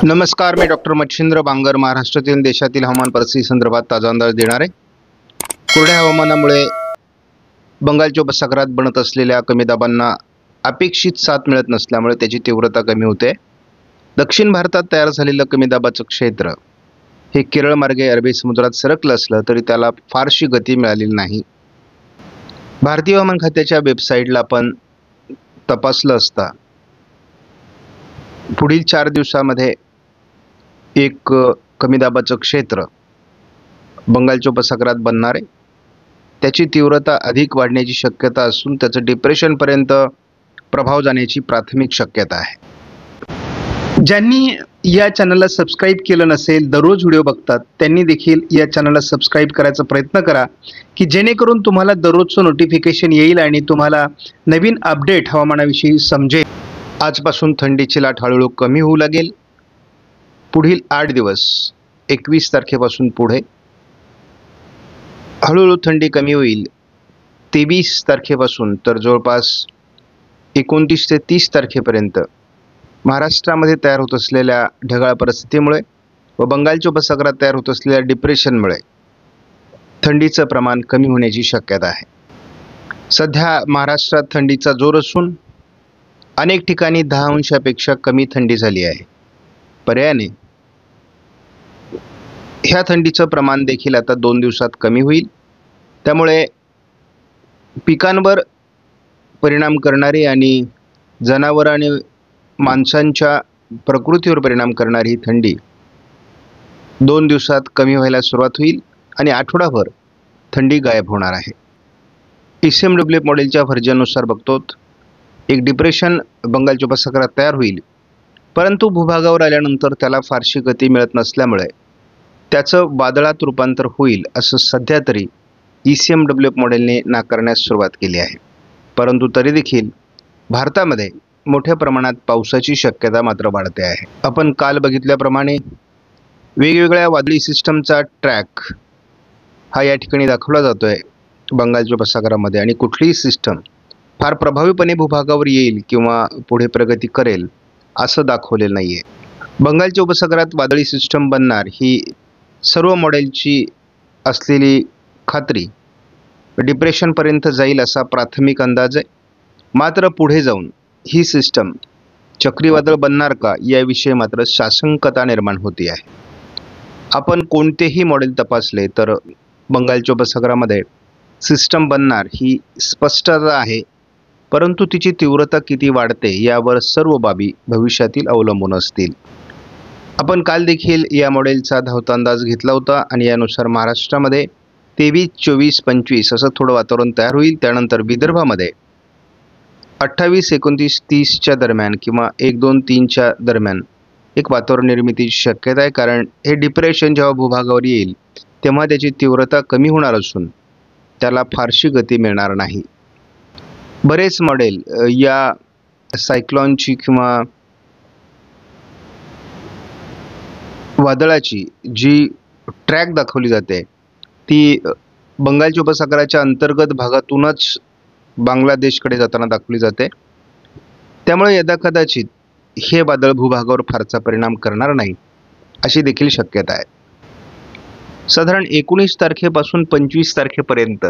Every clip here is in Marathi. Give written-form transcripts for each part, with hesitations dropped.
नमस्कार, मी डॉक्टर मच्छिंद्र बांगर महाराष्ट्रातील देशातील हवामान परिस्थिती संदर्भात ताजा अंदाज देणार आहे। कोरड्या हवामानामुळे बंगालच्या उपसागरात बनत असलेल्या कमी दाबांना अपेक्षित साथ मिळत नसल्यामुळे त्याची तीव्रता कमी होते। दक्षिण भारतात तयार झालेलं कमी दाबाचं क्षेत्र हे केरळ मार्गे अरबी समुद्रात सरकलं असलं तरी त्याला फारशी गती मिळालेली नाही। भारतीय हवामान खात्याच्या वेबसाईटला आपण तपासलं असता पुढील 4 दिवसांमध्ये एक कमी दाबाचं क्षेत्र बंगालच्या उपसागरात बनणार आहे। त्याची तीव्रता अधिक वाढण्याची शक्यता असून त्याचं डिप्रेशनपर्यंत प्रभाव जाण्याची प्राथमिक शक्यता आहे। ज्यांनी या चॅनलला सबस्क्राईब केलं नसेल, दररोज व्हिडिओ बघतात, त्यांनी देखील या चॅनलला सबस्क्राईब करायचा प्रयत्न करा की जेणेकरून तुम्हाला दररोजचं नोटिफिकेशन येईल आणि तुम्हाला नवीन अपडेट हवामानाविषयी समजेल। आजपासून थंडीची लाट हळूहळू कमी होऊ लागेल। पुढील 8 दिवस 21 तारखेपासून पुढे हळूहळू थंडी कमी होईल। 23 तारखेपासून तर जवळपास 29 ते 30 तारखेपर्यंत महाराष्ट्रामध्ये तयार होत असलेल्या ढगाळ परिस्थितीमुळे व बंगालच्या उपसागरात तयार होत असलेल्या डिप्रेशनमुळे थंडीचं प्रमाण कमी होण्याची शक्यता आहे। सध्या महाराष्ट्रात थंडीचा जोर असून अनेक ठिकाणी 10 अंशापेक्षा कमी थंडी झाली आहे। पर्यायाने ह्या थंडीचं प्रमाण देखील आता 2 दिवसात कमी होईल। त्यामुळे पिकांवर परिणाम करणारी आणि जनावर आणि माणसांच्या प्रकृतीवर परिणाम करणारी थंडी 2 दिवसात कमी व्हायला सुरुवात होईल आणि आठवडाभर थंडी गायब होणार आहे। ICMWF मॉडेलच्या व्हर्जननुसार बघतो एक डिप्रेशन बंगालच्या उपसागरात तयार होईल, परंतु भूभागावर आल्यानंतर त्याला फारशी गती मिळत नसल्यामुळे त्याचं वादळात रूपांतर होईल असं सध्या तरी ICMWF मॉडेलने नाकारण्यास सुरुवात केली आहे। परंतु तरी देखील भारतामध्ये मोठ्या प्रमाणात पावसाची शक्यता मात्र वाढते आहे। आपण काल बघितल्याप्रमाणे वेगवेगळ्या वादळी सिस्टमचा ट्रॅक हा या ठिकाणी दाखवला जातोय बंगालच्या उपसागरामध्ये, आणि कुठलीही सिस्टम फार प्रभावीपणे भूभागावर येईल किंवा पुढे प्रगती करेल असं दाखवलेलं नाहीये। बंगालच्या उपसागरात वादळी सिस्टम बनणार ही सर्व मॉडेलची असलेली खात्री डिप्रेशनपर्यंत जाईल असा प्राथमिक अंदाज आहे। मात्र पुढे जाऊन ही सिस्टम चक्रीवादळ बनणार का याविषयी मात्र साशंकता निर्माण होती आहे। आपण कोणतेही मॉडेल तपासले तर बंगालच्या उपसागरामध्ये सिस्टम बनणार ही स्पष्टता आहे, परंतु तिची तीव्रता किती वाढते यावर सर्व बाबी भविष्यातील अवलंबून असतील। आपण काल देखील या मॉडेलचा धावता अंदाज घेतला होता आणि यानुसार महाराष्ट्रामध्ये 23, 24, 25 असं थोडं वातावरण तयार होईल। त्यानंतर विदर्भामध्ये 28, 29, 30च्या दरम्यान किंवा 1, 2, 3च्या दरम्यान एक वातावरण निर्मितीची शक्यता आहे, कारण हे डिप्रेशन जेव्हा भूभागावर येईल तेव्हा त्याची तीव्रता कमी होणार असून त्याला फारशी गती मिळणार नाही। बरेच मॉडेल या सायक्लॉनची किंवा वादळाची जी ट्रॅक दाखवली जाते ती बंगालच्या उपसागराच्या अंतर्गत भागातूनच बांगलादेशकडे जाताना दाखवली जाते। त्यामुळे यदाकदाचित हे वादळ भूभागावर फारसा परिणाम करणार नाही अशी देखील शक्यता आहे। साधारण 19 तारखेपासून 25 तारखेपर्यंत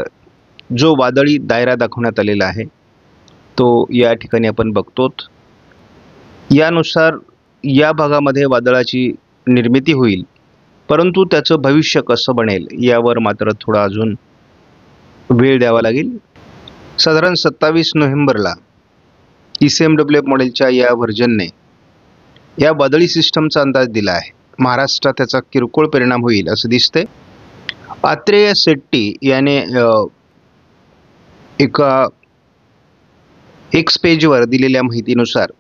जो वादळी दायरा दाखवण्यात आलेला आहे तो या ठिकाणी आपण बघतो। यानुसार या भागामध्ये वादळाची निर्मिती होईल, परंतु त्याचं भविष्य कसं बनेल यावर मात्र थोडा अजून वेळ द्यावा लागेल। साधारण 27 नोव्हेंबरला ICMWF मॉडेलच्या या व्हर्जनने या वादळी सिस्टमचा अंदाज दिला आहे। महाराष्ट्रात त्याचा किरकोळ परिणाम होईल असं दिसते। आत्रेय शेट्टी याने एका एक्स पेजवर दिलेल्या माहितीनुसार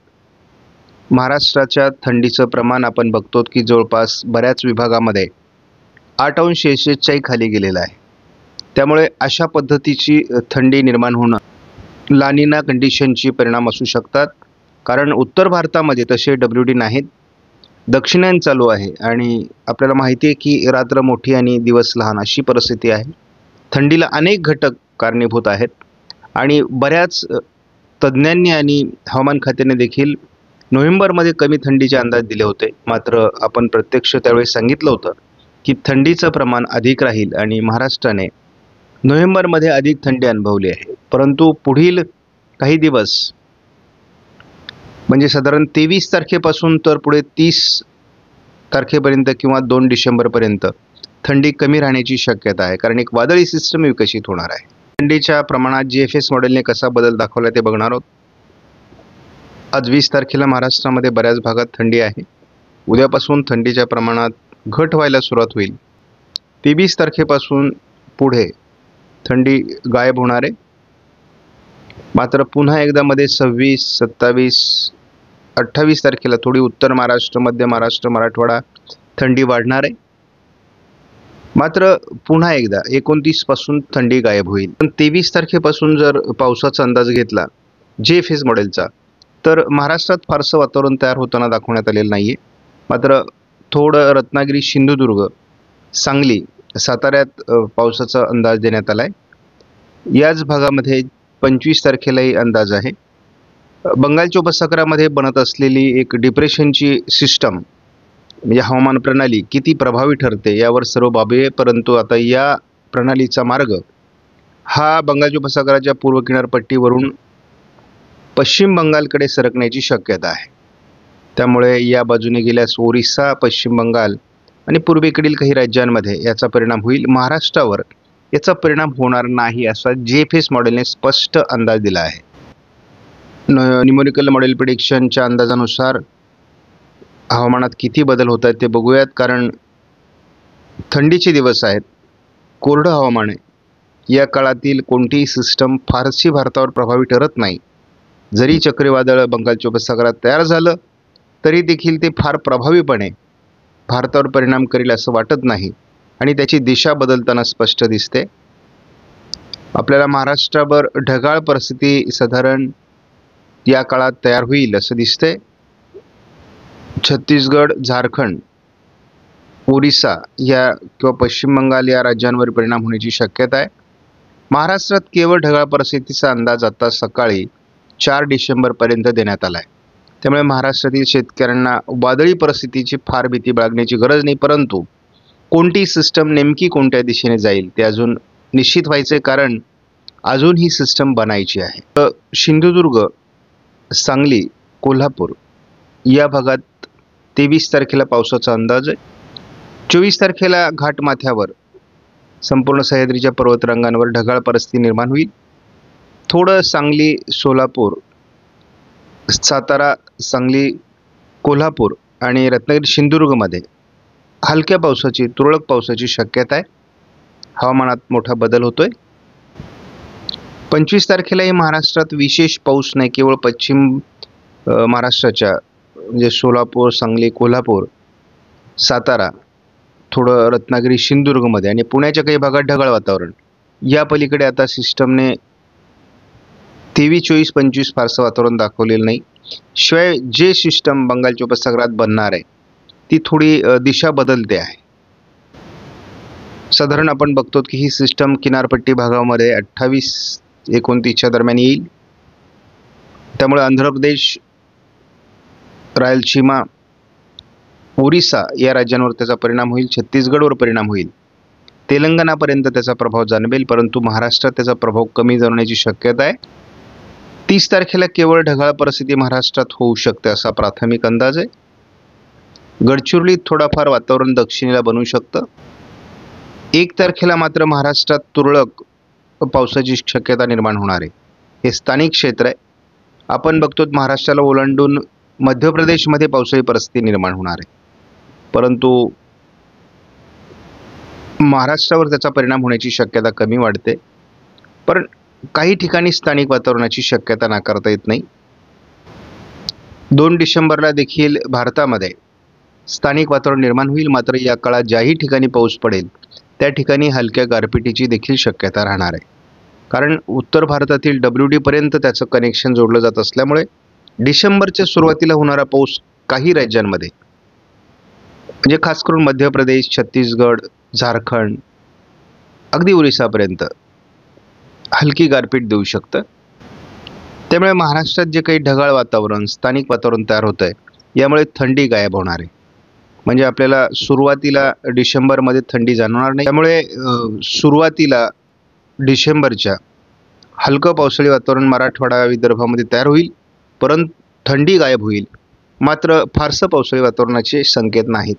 महाराष्ट्राच्या थंडीचं प्रमाण आपण बघतो की जवळपास बऱ्याच विभागामध्ये 8 अंश सेल्सिअसच्याही खाली गेलेलं आहे। त्यामुळे अशा पद्धतीची थंडी निर्माण होणं लानिना कंडिशनची परिणाम असू शकतात, कारण उत्तर भारतामध्ये तसे WD नाहीत, दक्षिणायन चालू आहे आणि आपल्याला माहिती आहे की रात्र मोठी आणि दिवस लहान अशी परिस्थिती आहे। थंडीला अनेक घटक कारणीभूत आहेत आणि बऱ्याच तज्ज्ञांनी आणि हवामान खात्याने देखील नोव्हेंबरमध्ये कमी थंडीचे अंदाज दिले होते, मात्र आपण प्रत्यक्ष त्यावेळी सांगितलं होतं की थंडीचं प्रमाण अधिक राहील आणि महाराष्ट्राने नोव्हेंबरमध्ये अधिक थंडी अनुभवली आहे. परंतु पुढील काही दिवस म्हणजे साधारण 23 तारखेपासून तर पुढे 30 तारखेपर्यंत किंवा 2 डिसेंबरपर्यंत थंडी कमी राहण्याची शक्यता आहे, कारण एक वादळी सिस्टम विकसित होणार आहे. थंडीच्या प्रमाणात GFS मॉडेलने कसा बदल दाखवला ते बघणार आहोत. आज 20 तारखेला महाराष्ट्रामध्ये बऱ्याच भागात थंडी आहे. उद्यापासून थंडीच्या प्रमाणात घट व्हायला सुरुवात होईल. 23 तारखेपासून पुढे थंडी गायब होणार आहे. मात्र पुन्हा एकदा मध्ये 26, 27, 28 तारखेला थोडी उत्तर महाराष्ट्र, मध्य महाराष्ट्र, मराठवाडा थंडी वाढणार आहे. मात्र पुन्हा एकदा 29 पासून थंडी गायब होईल. पण 23 तारखेपासून जर पावसाचा अंदाज घेतला GFS मॉडेलचा, तर महाराष्ट्रात फारसं वातावरण तयार होताना दाखवण्यात आलेलं नाहीये. मात्र थोडं रत्नागिरी, सिंधुदुर्ग, सांगली, साताऱ्यात पावसाचा अंदाज देण्यात आलाय. याच भागामध्ये 25 तारखेलाही अंदाज आहे. बंगालच्या उपसागरामध्ये बनत असलेली एक डिप्रेशनची सिस्टम म्हणजे हवामान प्रणाली किती प्रभावी ठरते यावर सर्व बाबी आहे. परंतु आता या प्रणालीचा मार्ग हा बंगालच्या उपसागराच्या पूर्व किनारपट्टीवरून पश्चिम बंगालकडे सरकण्याची शक्यता आहे. त्यामुळे या बाजूने गेल्यास ओरिसा, पश्चिम बंगाल आणि पूर्वेकडील काही राज्यांमध्ये याचा परिणाम होईल. महाराष्ट्रावर याचा परिणाम होणार नाही असा GFS मॉडेलने स्पष्ट अंदाज दिला आहे. न्यूमेरिकल मॉडेल प्रिडिक्शनच्या अंदाजानुसार हवामानात किती बदल होत आहेत ते बघूयात. कारण थंडीचे दिवस आहेत, कोरडं हवामान आहे. या काळातील कोणतीही सिस्टम फारशी भारतावर प्रभावी ठरत नाही. जरी चक्रीवादळ बंगालच्या उपसागरात तयार झालं तरी देखील ते फार प्रभावीपणे भारतावर परिणाम करेल असं वाटत नाही आणि त्याची दिशा बदलताना स्पष्ट दिसते. आपल्याला महाराष्ट्रावर ढगाळ परिस्थिती साधारण या काळात तयार होईल असं दिसते. छत्तीसगड, झारखंड, ओरिसा या किंवा पश्चिम बंगाल या राज्यांवर परिणाम होण्याची शक्यता आहे. महाराष्ट्रात केवळ ढगाळ परिस्थितीचा अंदाज आता सकाळी 4 डिसेंबरपर्यंत देण्यात आला आहे. त्यामुळे महाराष्ट्रातील शेतकऱ्यांना वादळी परिस्थितीची फार भीती बाळगण्याची गरज नाही. परंतु कोणती सिस्टम नेमकी कोणत्या दिशेने जाईल ते अजून निश्चित व्हायचे, कारण अजून ही सिस्टम बनायची आहे. सिंधुदुर्ग, सांगली, कोल्हापूर या भागात 23 तारखेला पावसाचा अंदाज आहे. 24 तारखेला घाटमाथ्यावर संपूर्ण सह्याद्रीच्या पर्वतरांगांवर ढगाळ परिस्थिती निर्माण होईल. थोडं सांगली, सोलापूर, सातारा, सांगली, कोल्हापूर आणि रत्नागिरी, सिंधुदुर्गमध्ये हलक्या पावसाची, तुरळक पावसाची शक्यता आहे. हवामानात मोठा बदल होतोय. 25 तारखेलाही महाराष्ट्रात विशेष पाऊस नाही. केवळ पश्चिम महाराष्ट्राच्या म्हणजे सोलापूर, सांगली, कोल्हापूर, सातारा, थोडं रत्नागिरी, सिंधुदुर्गमध्ये आणि पुण्याच्या काही भागात ढगाळ वातावरण. या पलीकडे आता सिस्टमने 23, 24, 25 फारसं वातावरण दाखवलेलं नाही. शिवाय जे सिस्टम बंगालच्या उपसागरात बनणार आहे ती थोडी दिशा बदलते आहे. साधारण आपण बघतो की ही सिस्टम किनारपट्टी भागामध्ये 28-29च्या दरम्यान येईल. त्यामुळे आंध्र प्रदेश, रायलसीमा, ओरिसा या राज्यांवर त्याचा परिणाम होईल. छत्तीसगडवर परिणाम होईल. तेलंगणापर्यंत त्याचा प्रभाव जाणवेल. परंतु महाराष्ट्रात त्याचा प्रभाव कमी जाणवण्याची शक्यता आहे. 30 तारखेला केवळ ढगाळ परिस्थिती महाराष्ट्रात होऊ शकते असा प्राथमिक अंदाज आहे. गडचिरोलीत थोडाफार वातावरण दक्षिणेला बनू शकतं. 1 तारखेला मात्र महाराष्ट्रात तुरळक पावसाची शक्यता निर्माण होणार आहे. हे स्थानिक क्षेत्र आहे. आपण बघतो महाराष्ट्राला ओलांडून मध्य प्रदेशमध्ये पावसाळी परिस्थिती निर्माण होणार आहे. परंतु महाराष्ट्रावर त्याचा परिणाम होण्याची शक्यता कमी वाढते. पण काही ठिकाणी स्थानिक वातावरणाची शक्यता नाकारता येत नाही. 2 डिसेंबरला देखील भारतामध्ये स्थानिक वातावरण निर्माण होईल. मात्र या काळात ज्याही ठिकाणी पाऊस पडेल त्या ठिकाणी हलक्या गारपिटीची देखील शक्यता राहणार आहे. कारण उत्तर भारतातील WD पर्यंत त्याचं कनेक्शन जोडलं जात असल्यामुळे डिसेंबरच्या सुरुवातीला होणारा पाऊस काही राज्यांमध्ये म्हणजे खास करून मध्य प्रदेश, छत्तीसगड, झारखंड, अगदी ओरिसापर्यंत हलकी गारपीट देऊ शकतं. त्यामुळे महाराष्ट्रात जे काही ढगाळ वातावरण, स्थानिक वातावरण तयार होतं आहे, यामुळे थंडी गायब होणार आहे. म्हणजे आपल्याला सुरुवातीला डिसेंबरमध्ये थंडी जाणवणार नाही. त्यामुळे सुरुवातीला डिसेंबरच्या हलकं पावसाळी वातावरण मराठवाडा, विदर्भामध्ये तयार होईल, परंतु थंडी गायब होईल. मात्र फारसं पावसाळी वातावरणाचे संकेत नाहीत.